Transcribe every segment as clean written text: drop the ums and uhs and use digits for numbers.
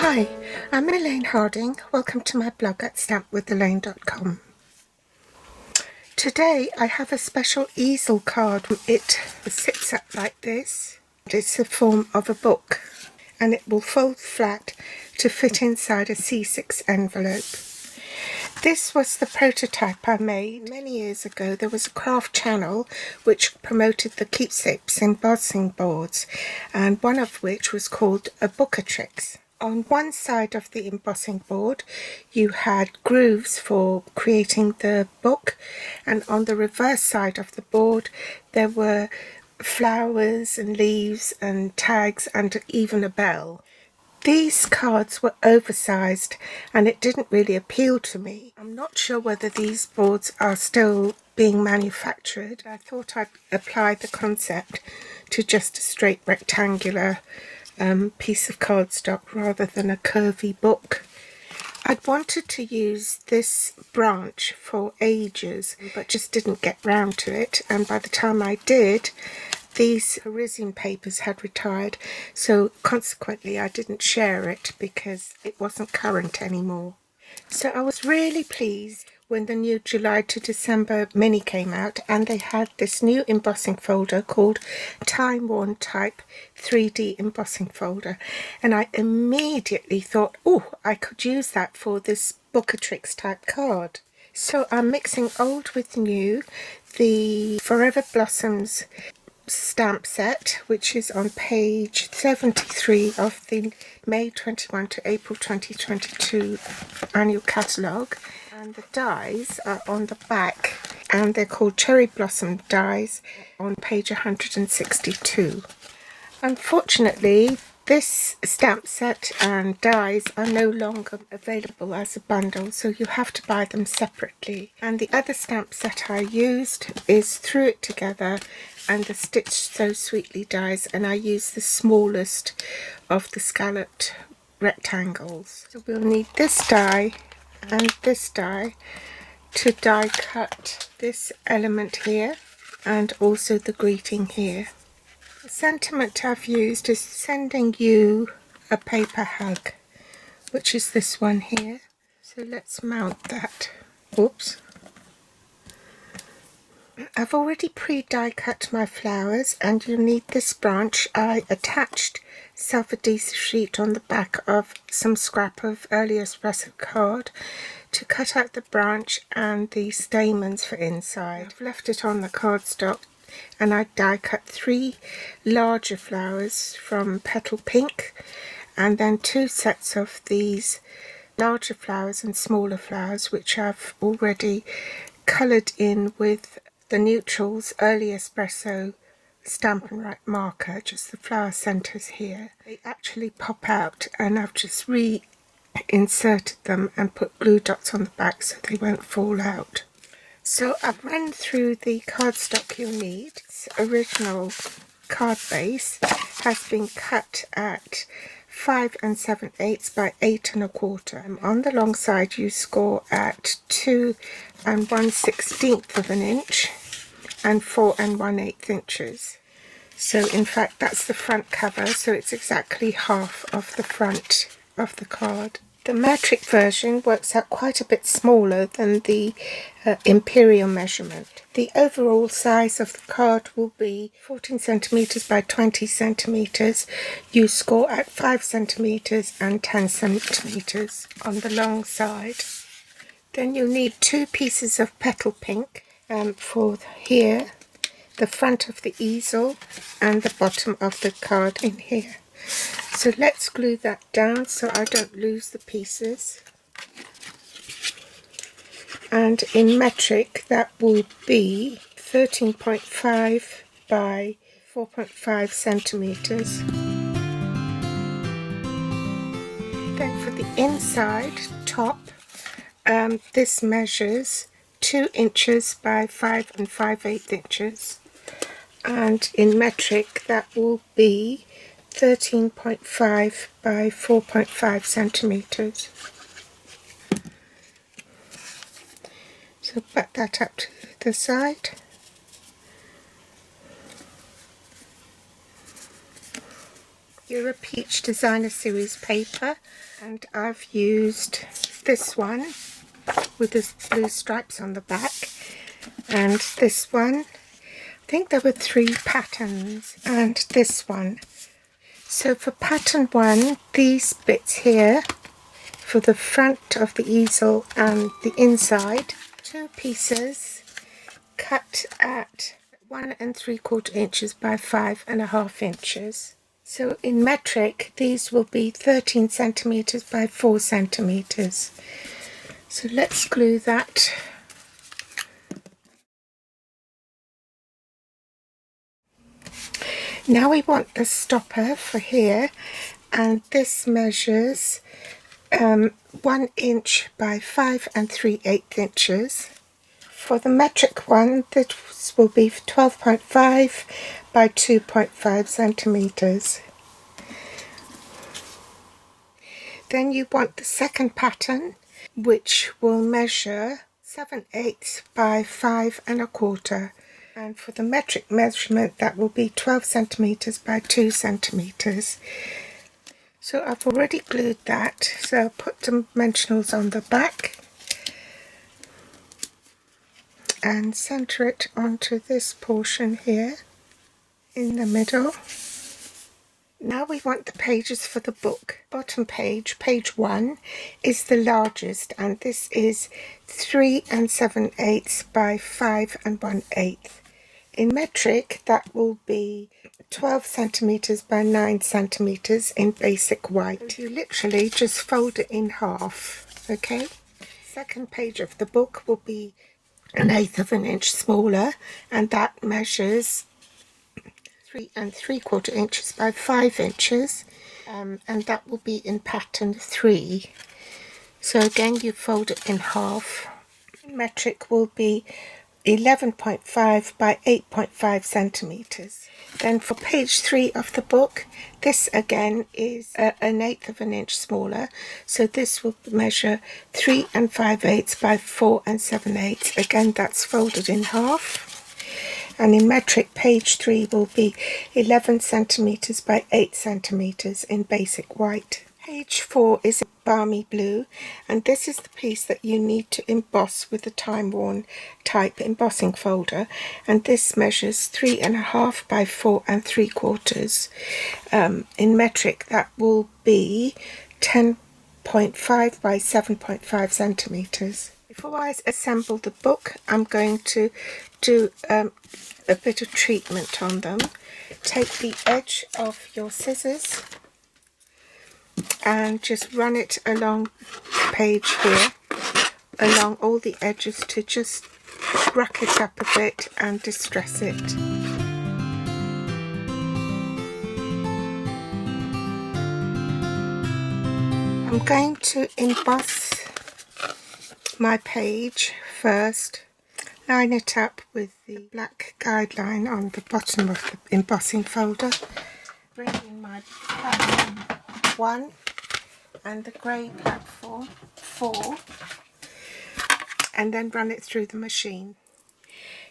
Hi, I'm Elaine Harding. Welcome to my blog at stampwithelaine.com. Today I have a special easel card. It sits up like this. It's the form of a book and it will fold flat to fit inside a C6 envelope. This was the prototype I made many years ago. There was a craft channel which promoted the keepsakes embossing boards, and one of which was called a Bookatrix. On one side of the embossing board you had grooves for creating the book, and on the reverse side of the board there were flowers and leaves and tags and even a bell. These cards were oversized and it didn't really appeal to me. I'm not sure whether these boards are still being manufactured. I thought I'd apply the concept to just a straight rectangular piece of cardstock rather than a curvy book. I'd wanted to use this branch for ages but just didn't get round to it, and by the time I did, these resin papers had retired, so consequently I didn't share it because it wasn't current anymore. So I was really pleased when the new July to December mini came out and they had this new embossing folder called Time Worn Type 3D embossing folder, and I immediately thought, oh, I could use that for this Bookatrix type card. So I'm mixing old with new. The Forever Blossoms stamp set, which is on page 73 of the May 21 to April 2022 annual catalogue, and the dies are on the back and they're called Cherry Blossom dies on page 162. Unfortunately, this stamp set and dies are no longer available as a bundle, so you have to buy them separately. And the other stamp set I used is Threw It Together and the Stitch So Sweetly dies, and I used the smallest of the scalloped rectangles. So we'll need this die and this die to die cut this element here and also the greeting here. The sentiment I've used is sending you a paper hug, which is this one here. So let's mount that. Oops. I've already pre-die cut my flowers, and you'll need this branch. I attached self-adhesive sheet on the back of some scrap of early espresso card to cut out the branch and the stamens for inside. I've left it on the cardstock, and I die cut 3 larger flowers from Petal Pink and then 2 sets of these larger flowers and smaller flowers, which I've already coloured in with the Neutrals Early Espresso Stampin' Write marker, just the flower centres here. They actually pop out, and I've just reinserted them and put glue dots on the back so they won't fall out. So I've run through the cardstock you'll need. This original card base has been cut at 5 7/8 by 8 1/4. On the long side you score at 2 1/16 of an inch and 4 1/8 inches. So in fact that's the front cover, so it's exactly half of the front of the card. The metric version works out quite a bit smaller than the imperial measurement. The overall size of the card will be 14 centimeters by 20 centimeters. You score at 5 centimeters and 10 centimeters on the long side. Then you'll need 2 pieces of Petal Pink for here, the front of the easel and the bottom of the card in here. So let's glue that down so I don't lose the pieces. And in metric that will be 13.5 by 4.5 centimeters. Then for the inside top, this measures 2 inches by 5 5/8 inches, and in metric that will be 13.5 by 4.5 centimeters. So back that up to the side. Euro Peach Designer Series paper, and I've used this one with the blue stripes on the back, and this one. I think there were 3 patterns, and this one. So for pattern 1, these bits here for the front of the easel and the inside, 2 pieces cut at 1 3/4 inches by 5.5 inches. So in metric, these will be 13 centimeters by 4 centimeters. So let's glue that. Now we want the stopper for here, and this measures 1 inch by 5 3/8 inches. For the metric one, this will be 12.5 by 2.5 centimeters. Then you want the second pattern, which will measure 7/8 by 5 1/4. And for the metric measurement, that will be 12 centimeters by 2 centimeters. So I've already glued that, so I'll put dimensionals on the back and center it onto this portion here in the middle. Now we want the pages for the book. Bottom page, page 1, is the largest, and this is 3 7/8 by 5 1/8. In metric, that will be 12 centimeters by 9 centimeters in basic white. You literally just fold it in half, okay? Second page of the book will be 1/8 of an inch smaller, and that measures 3 3/4 inches by 5 inches, and that will be in pattern 3. So again, you fold it in half. Metric will be 11.5 by 8.5 centimeters. Then for page 3 of the book, this again is 1/8 of an inch smaller, so this will measure 3 5/8 by 4 7/8. Again, that's folded in half. And in metric, page 3 will be 11 centimeters by 8 centimeters in basic white. Page 4 is balmy blue, and this is the piece that you need to emboss with the time-worn type embossing folder, and this measures 3.5 by 4 3/4. In metric, that will be 10.5 by 7.5 centimeters. Before I assemble the book, I'm going to do a bit of treatment on them. Take the edge of your scissors and just run it along the page here, along all the edges, to just rack it up a bit and distress it. I'm going to emboss my page first. Line it up with the black guideline on the bottom of the embossing folder. Bring in my platform 1 and the grey platform 4, and then run it through the machine.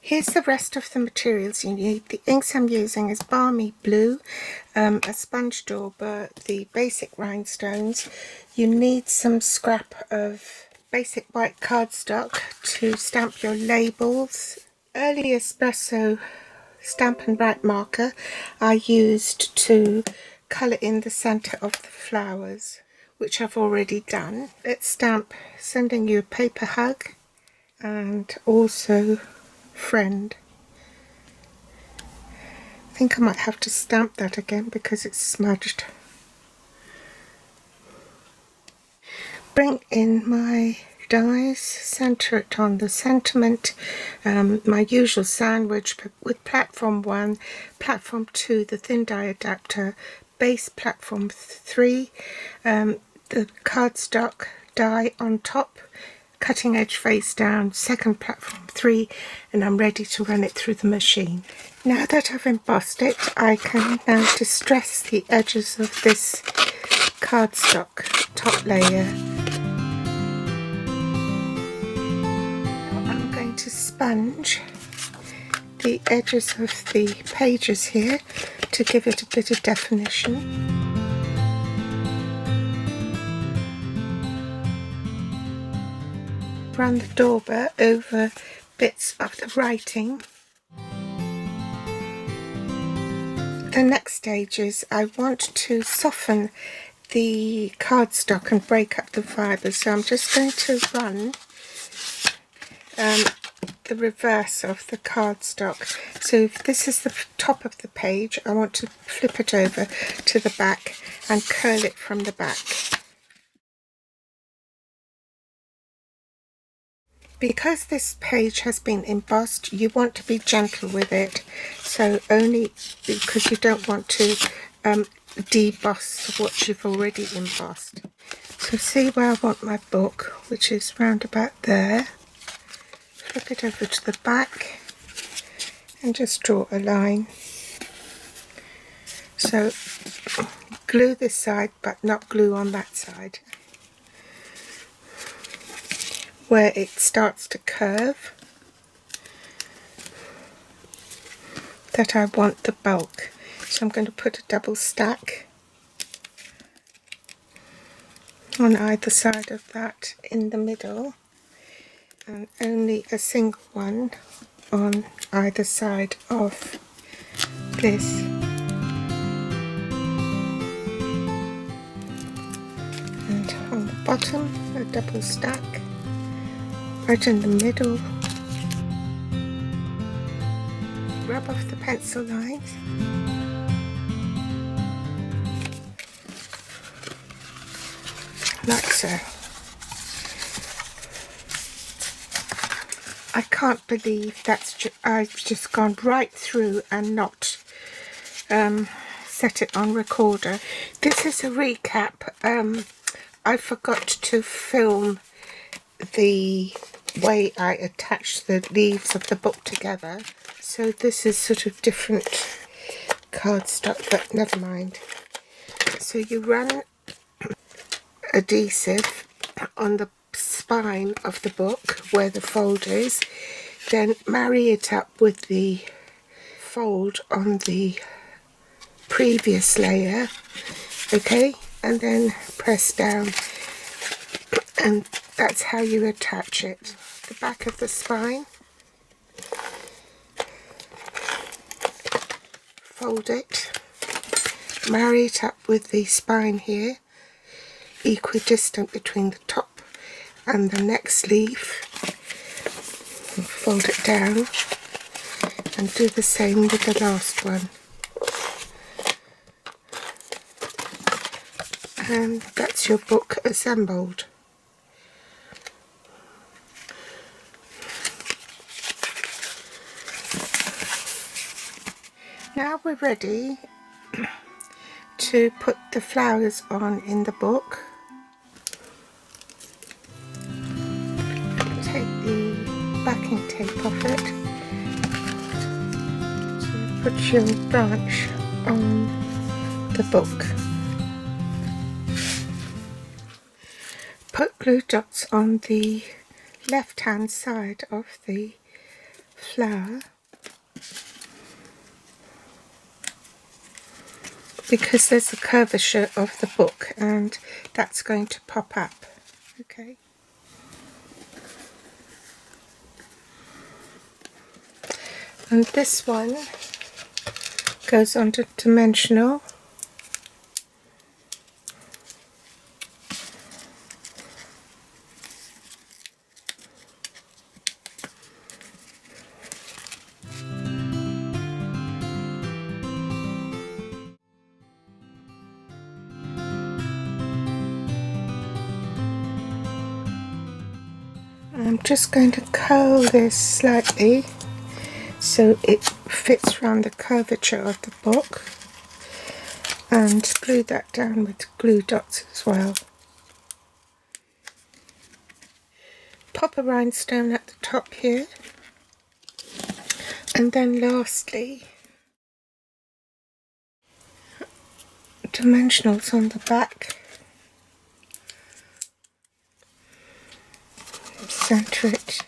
Here's the rest of the materials you need. The inks I'm using is balmy blue, a sponge dauber, the basic rhinestones. You need some scrap of basic white cardstock to stamp your labels. Early espresso Stamp and Write marker I used to colour in the centre of the flowers, which I've already done. Let's stamp Sending You a Paper Hug and also Friend. I think I might have to stamp that again because it's smudged. Bring in my dies, centre it on the sentiment, my usual sandwich with platform 1, platform 2, the thin die adapter, base platform 3, the cardstock die on top, cutting edge face down, second platform 3, and I'm ready to run it through the machine. Now that I've embossed it, I can now distress the edges of this cardstock top layer. I'm going to sponge the edges of the pages here to give it a bit of definition. run the dauber over bits of the writing. The next stage is I want to soften the cardstock and break up the fibres, so I'm just going to run the reverse of the cardstock. So if this is the top of the page, I want to flip it over to the back and curl it from the back. Because this page has been embossed, you want to be gentle with it, so only because you don't want to deboss what you've already embossed. So see where I want my book, which is round about there. Flip it over to the back and just draw a line. So glue this side but not glue on that side. Where it starts to curve, that I want the bulk. So I'm going to put a double stack on either side of that in the middle, and only a single one on either side of this. And on the bottom, a double stack right in the middle. Rub off the pencil lines. Like so. I can't believe I've just gone right through and not set it on recorder. This is a recap. I forgot to film the way I attach the leaves of the book together, so this is sort of different cardstock, but never mind. So you run adhesive on the spine of the book where the fold is, then marry it up with the fold on the previous layer, okay, and then press down, and that's how you attach it. The back of the spine, fold it, marry it up with the spine here, equidistant between the top and the next leaf, and fold it down, and do the same with the last one. And that's your book assembled. Now we're ready to put the flowers on in the book. Take the backing tape off it. So put your branch on the book. Put glue dots on the left hand side of the flower, because there's a curvature of the book and that's going to pop up. Okay. And this one goes onto dimensional. I'm just going to curl this slightly so it fits around the curvature of the book, and glue that down with glue dots as well. Pop a rhinestone at the top here, and then lastly dimensionals on the back. Centre it.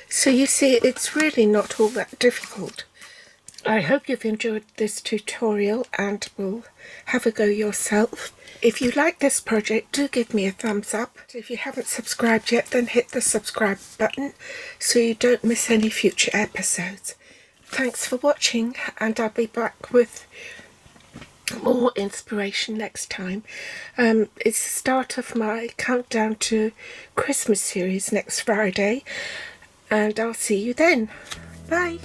So you see, it's really not all that difficult. I hope you've enjoyed this tutorial and will have a go yourself. If you like this project, do give me a thumbs up. If you haven't subscribed yet, then hit the subscribe button so you don't miss any future episodes. Thanks for watching, and I'll be back with more inspiration next time. It's the start of my countdown to Christmas series next Friday, and I'll see you then. Bye.